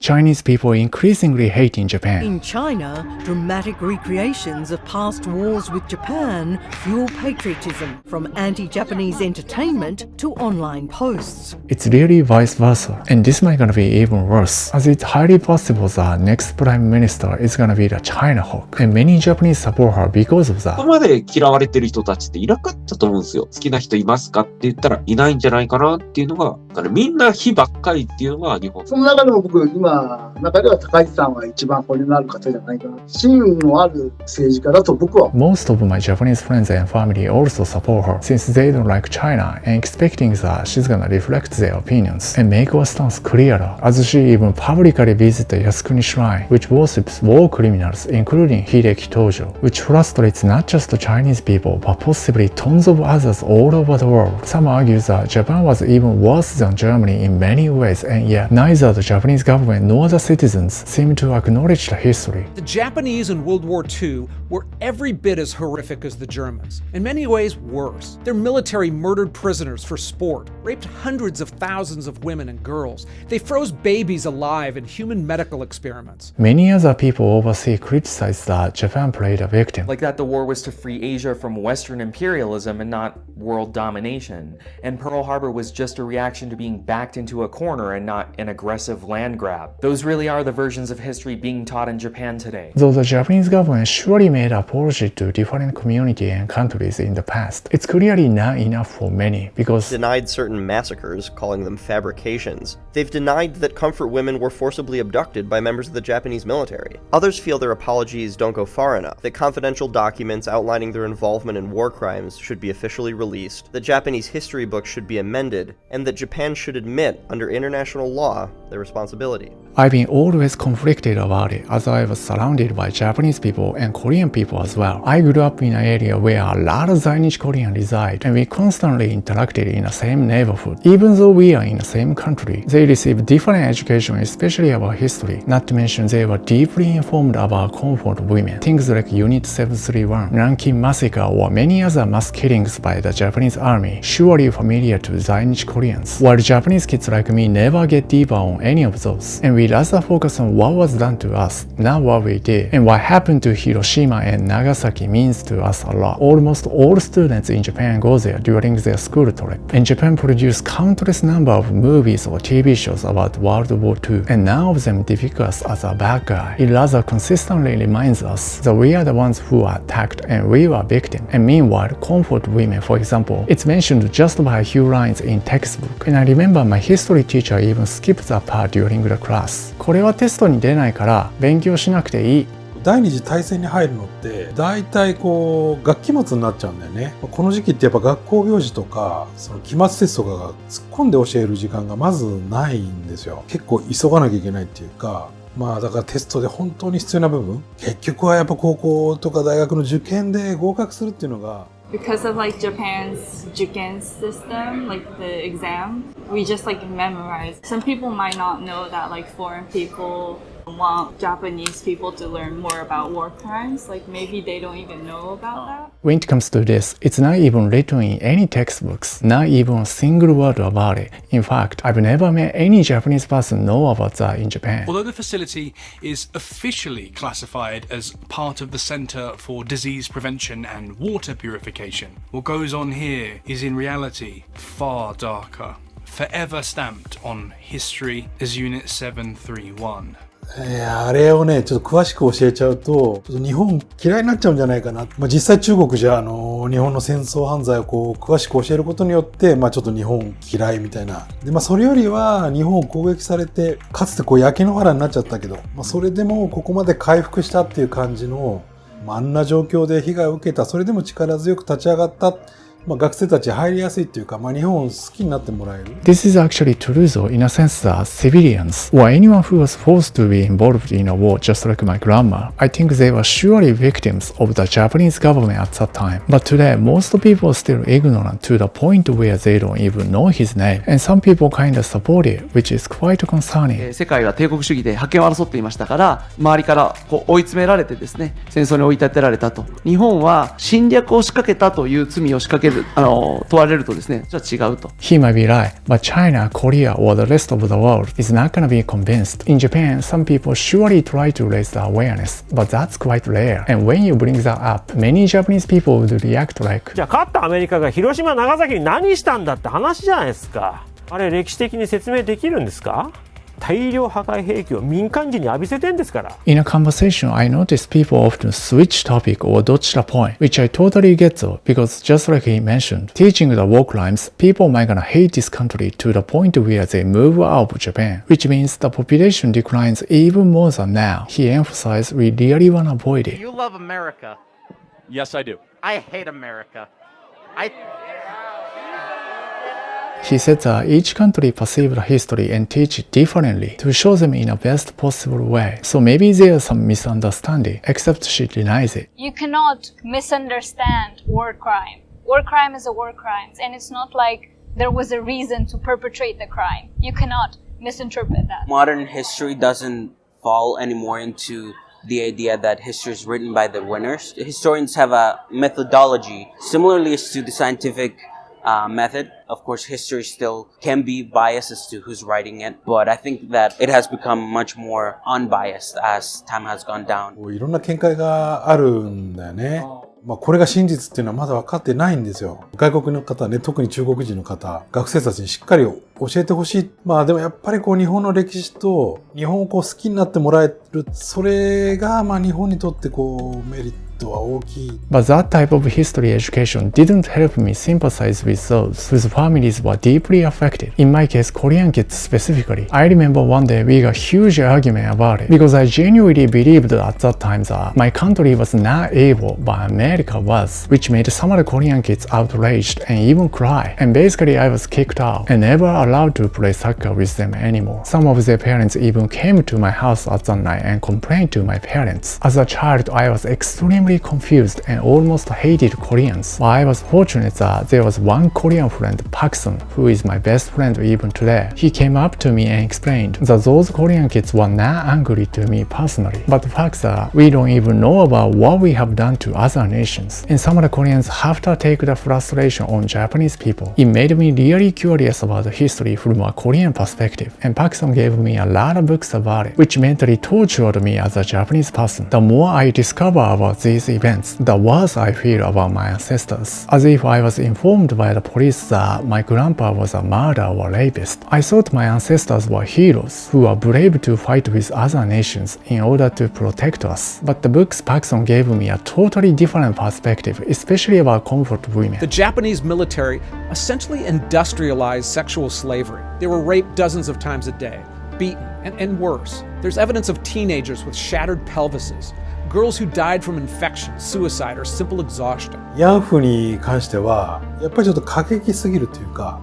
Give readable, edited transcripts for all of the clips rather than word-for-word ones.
Chinese people increasingly hate in Japan. In China, dramatic recreations of past wars with Japan fuel patriotism, from anti-Japanese entertainment to online posts. It's really vice versa, and this might gonna be even worse, as it's highly possible the next prime minister is gonna be the China hawk, and many Japanese support her because of that. ここまで嫌われてる人たちっていなかったと思うんですよ。好きな人いますかって言ったらいないんじゃないかなっていうのが、だからみんな非ばっかりっていうのが日本。その中でも僕、今、中では高市さんは一番骨のある方じゃないかな。芯のある政治家だと僕は。Most of my Japanese friends and family also support her, since they don't like China and expecting that she's gonna reflect their opinions and make her stance clearer, as she even publicly visited Yasukuni Shrine, which worships war criminals, including Hideki Tojo, which frustrates not just the Chinese people, but possibly tons of others all over the world. Some argue that Japan was even worse than Germany in many ways, and yet neither the Japanese government nor the citizens seem to acknowledge the history. The Japanese in World War II were every bit as horrific as the Germans, in many ways worse. Their military murdered prisoners for sport, raped hundreds of thousands of women and girls. They froze babies alive in human medical experiments. Many other people overseas criticize that Japan played a victim. Like that the war was to free Asia from Western imperialism and not world domination. And Pearl Harbor was just a reaction to being backed into a corner and not an aggressive land grab. Those really are the versions of history being taught in Japan today. Though the Japanese government surely made apology to different communities and countries in the past, it's clearly not enough for many because denied certain massacres, calling them fabrications. They've denied that comfort women were forcibly abducted by members of the Japanese military. Others feel their apologies don't go far enough, that confidential documents outlining their involvement in war crimes should be officially released, that Japanese history books should be amended, and that Japan should admit, under international law, their responsibility. I've been always conflicted about it, as I was surrounded by Japanese people and Korean people as well. I grew up in an area where a lot of Zainichi Koreans reside, and we constantly interacted in the same neighborhood. Even though we are in the same country, they receive different education, especially about history. Not to mention they were deeply informed about comfort women. Things like Unit 731, Nanking Massacre, or many other mass killings by the Japanese army, surely familiar to Zainichi Koreans. While Japanese kids like me never get deeper on any of those, and we rather focus on what was done to us, not what we did. And what happened to Hiroshima and Nagasaki means to us a lot. Almost all students in Japan go there during their school trip. And Japan produced countless number of movies or TV shows about World War II, and none of them depict us as a bad guy. It rather consistently reminds us that we are the ones who are attacked and we were victims. And meanwhile, comfort women, for example, it's mentioned just by a few lines in textbook. And I remember my history teacher even skipped that part during the class. これはテストに出ないから勉強しなくていい。第二次大戦に入るのって大体こう学期末になっちゃうんだよね。この時期ってやっぱ学校行事とかその期末テストとかが突っ込んで教える時間がまずないんですよ。結構急がなきゃいけないっていうか、まあだからテストで本当に必要な部分、結局はやっぱ高校とか大学の受験で合格するっていうのが。Because of like Japan's juken system, like the exam, we just like memorize. Some people might not know that like foreign people want Japanese people to learn more about war crimes. Like maybe they don't even know about that. When it comes to this, it's not even written in any textbooks, not even a single word about it. In fact, I've never met any Japanese person know about that in Japan. Although the facility is officially classified as part of the Center for Disease Prevention and Water Purification, what goes on here is in reality far darker, forever stamped on history as Unit 731. あれをね、ちょっと詳しく教えちゃうと、ちょっと日本嫌いになっちゃうんじゃないかな。実際中国じゃ日本の戦争犯罪をこう詳しく教えることによって、ちょっと日本嫌いみたいな。で、それよりは日本を攻撃されて、かつてこう焼け野原になっちゃったけど、それでもここまで回復したっていう感じの、あんな状況で被害を受けた、それでも力強く立ち上がった。学生たち入りやすいっていうか、日本を好きになってもらえる。This is actually true though, in a sense that civilians, or anyone who was forced to be involved in a war just like my grandma, I think they were surely victims of the Japanese government at that time. But today, most people are still ignorant to the point where they don't even know his name. And some people kind of support it, which is quite concerning. 世界は帝国主義で覇権を争っていましたから、周りから追い詰められてですね、戦争に追い立てられたと。日本は侵略を仕掛けたという罪を仕掛ける問われるとですね、じゃあ違うと。He might be right, but China, Korea, or the rest of the world is not gonna be convinced. In Japan, some people surely try to raise the awareness, but that's quite rare. And when you bring that up, many Japanese people would react like, じゃあ勝ったアメリカが広島長崎に何したんだって話じゃないですか。あれ歴史的に説明できるんですか？大量破壊兵器を民間人に浴びせてんですから。In a conversation, I notice people often switch topic or dodge the point, which I totally get though, because just like he mentioned, teaching the war crimes, people might gonna hate this country to the point where they move out of Japan, which means the population declines even more than now. He emphasized we really wanna avoid it. You love America. Yes, I do. I hate America. He said that each country perceives the history and teach it differently to show them in the best possible way. So maybe there's some misunderstanding, except she denies it. You cannot misunderstand war crime. War crime is a war crime, and it's not like there was a reason to perpetrate the crime. You cannot misinterpret that. Modern history doesn't fall anymore into the idea that history is written by the winners. Historians have a methodology, similarly to the scientific method. Of course, history still can be biased as to who's writing it, but I think that it has become much more unbiased as time has gone down. いろんな見解があるんだよね。これが真実っていうのはまだ分かってないんですよ。外国の方ね、特に中国人の方、学生たちにしっかり教えてほしい。でもやっぱり日本の歴史と日本を好きになってもらえる、それが日本にとってメリットは大きい。But that type of history education didn't help me sympathize with those whose families were deeply affected. In my case, Korean kids specifically. I remember one day we got a huge argument about it because I genuinely believed at that time that my country was not able, but America was, which made some of the Korean kids outraged and even cry. And basically I was kicked out and never allowed to play soccer with them anymore. Some of their parents even came to my house at that night and complained to my parents. As a child, I was extremely confused and almost hated Koreans. But I was fortunate that there was one Korean friend, Park-sun, who is my best friend even today. He came up to me and explained that those Korean kids were not angry to me personally, but the fact that we don't even know about what we have done to other nations. And some of the Koreans have to take the frustration on Japanese people. It made me really curious about the history from a Korean perspective, and Park-sun gave me a lot of books about it, which mentally tortured me as a Japanese person. The more I discover about these events, the worse I feel about my ancestors, as if I was informed by the police that my grandpa was a murderer or rapist. I thought my ancestors were heroes who were brave to fight with other nations in order to protect us. But the books Park-sun gave me a totally different perspective, especially about comfort women. The Japanese military essentially industrialized sexual slavery. They were raped dozens of times a day, beaten, and worse. There's evidence of teenagers with shattered pelvises, girls who died from infection, suicide, or simple exhaustion. 慰安婦に関してはやっぱりちょっと過激すぎるというか、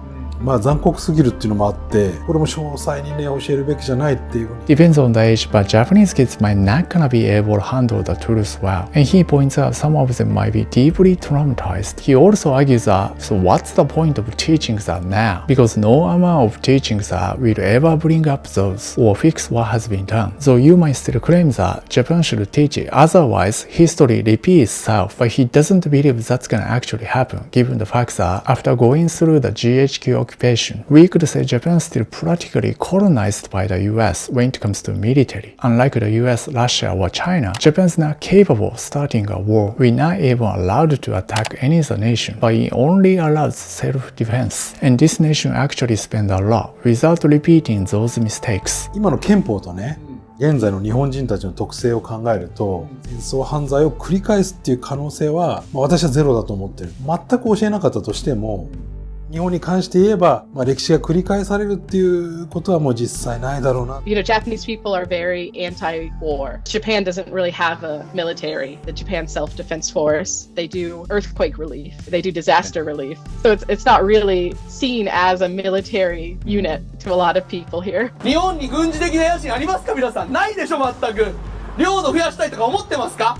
残酷すぎるっていうのもあって、これも詳細にね教えるべきじゃないっていうふうに。Depends on the age, but Japanese kids might not gonna be able to handle the truth well. And he points out some of them might be deeply traumatized. He also argues that, so what's the point of teaching that now? Because no amount of teaching that will ever bring up those or fix what has been done. So you might still claim that Japan should teach it. Otherwise, history repeats itself. But he doesn't believe that's gonna actually happen, given the fact that after going through the GHQ occupation, we could say Japan is still practically colonized by the US when it comes to military. Unlike the US, Russia, or China, Japan is not capable of starting a war. We're not even allowed to attack any other nation, but it only allows self-defense. And this nation actually spends a lot without repeating those mistakes. 今の憲法とね、現在の日本人たちの特性を考えると、戦争犯罪を繰り返すっていう可能性は、私はゼロだと思ってる。全く教えなかったとしても、日本に関して言えば、歴史が繰り返されるっていうことはもう実際ないだろうな。You know, Japanese people are very anti-war. Japan doesn't really have a military. The Japan Self-Defense Force, they do earthquake relief. They do disaster relief. So it's not really seen as a military unit to a lot of people here. 日本に軍事的な野心ありますか皆さん？ないでしょ全く。領土増やしたいとか思ってますか？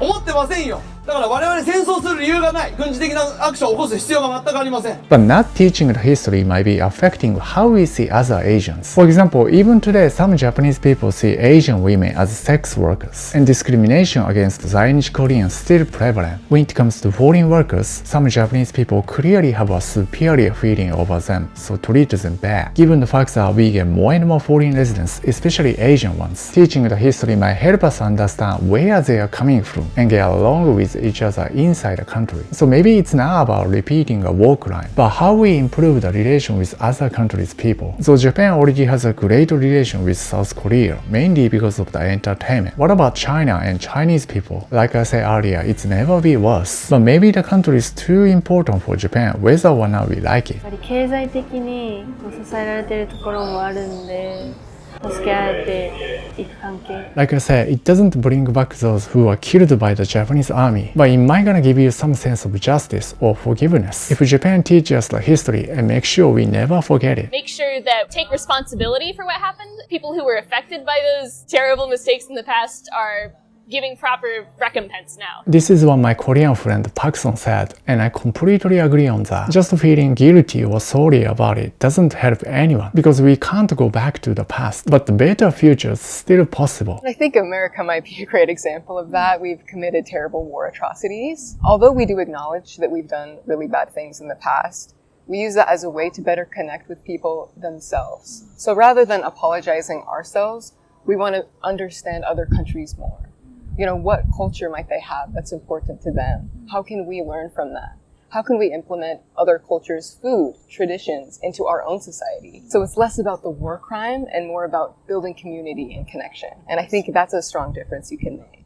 思ってませんよ。だから我々戦争する理由がない。軍事的なアクションを起こす必要が全くありません。But not teaching the history might be affecting how we see other Asians. For example, even today, some Japanese people see Asian women as sex workers, and discrimination against Zainichi Koreans still prevalent. When it comes to foreign workers, some Japanese people clearly have a superior feeling over them, so treat them bad. Given the fact that we get more and more foreign residents, especially Asian ones, teaching the history might help us understand where they are coming from and get along with each other inside the country. So maybe it's not about repeating a war crime, but how we improve the relation with other countries' people. So Japan already has a great relation with South Korea, mainly because of the entertainment. What about China and Chinese people? Like I said earlier, it's never be worse. But maybe the country is too important for Japan, whether or not we like it. やっぱり経済的に支えられているところもあるんで、助け合えていく関係。Like I said, it doesn't bring back those who were killed by the Japanese army, but it might gonna give you some sense of justice or forgiveness. If Japan teaches us the history and make sure we never forget it. Make sure that take responsibility for what happened. People who were affected by those terrible mistakes in the past are giving proper recompense now. This is what my Korean friend Parkson said, and I completely agree on that. Just feeling guilty or sorry about it doesn't help anyone, because we can't go back to the past, but the better future is still possible. I think America might be a great example of that. We've committed terrible war atrocities. Although we do acknowledge that we've done really bad things in the past, we use that as a way to better connect with people themselves. So rather than apologizing ourselves, we want to understand other countries more. You know, what culture might they have that's important to them? How can we learn from that? How can we implement other cultures' food, traditions into our own society? So it's less about the war crime and more about building community and connection. And I think that's a strong difference you can make.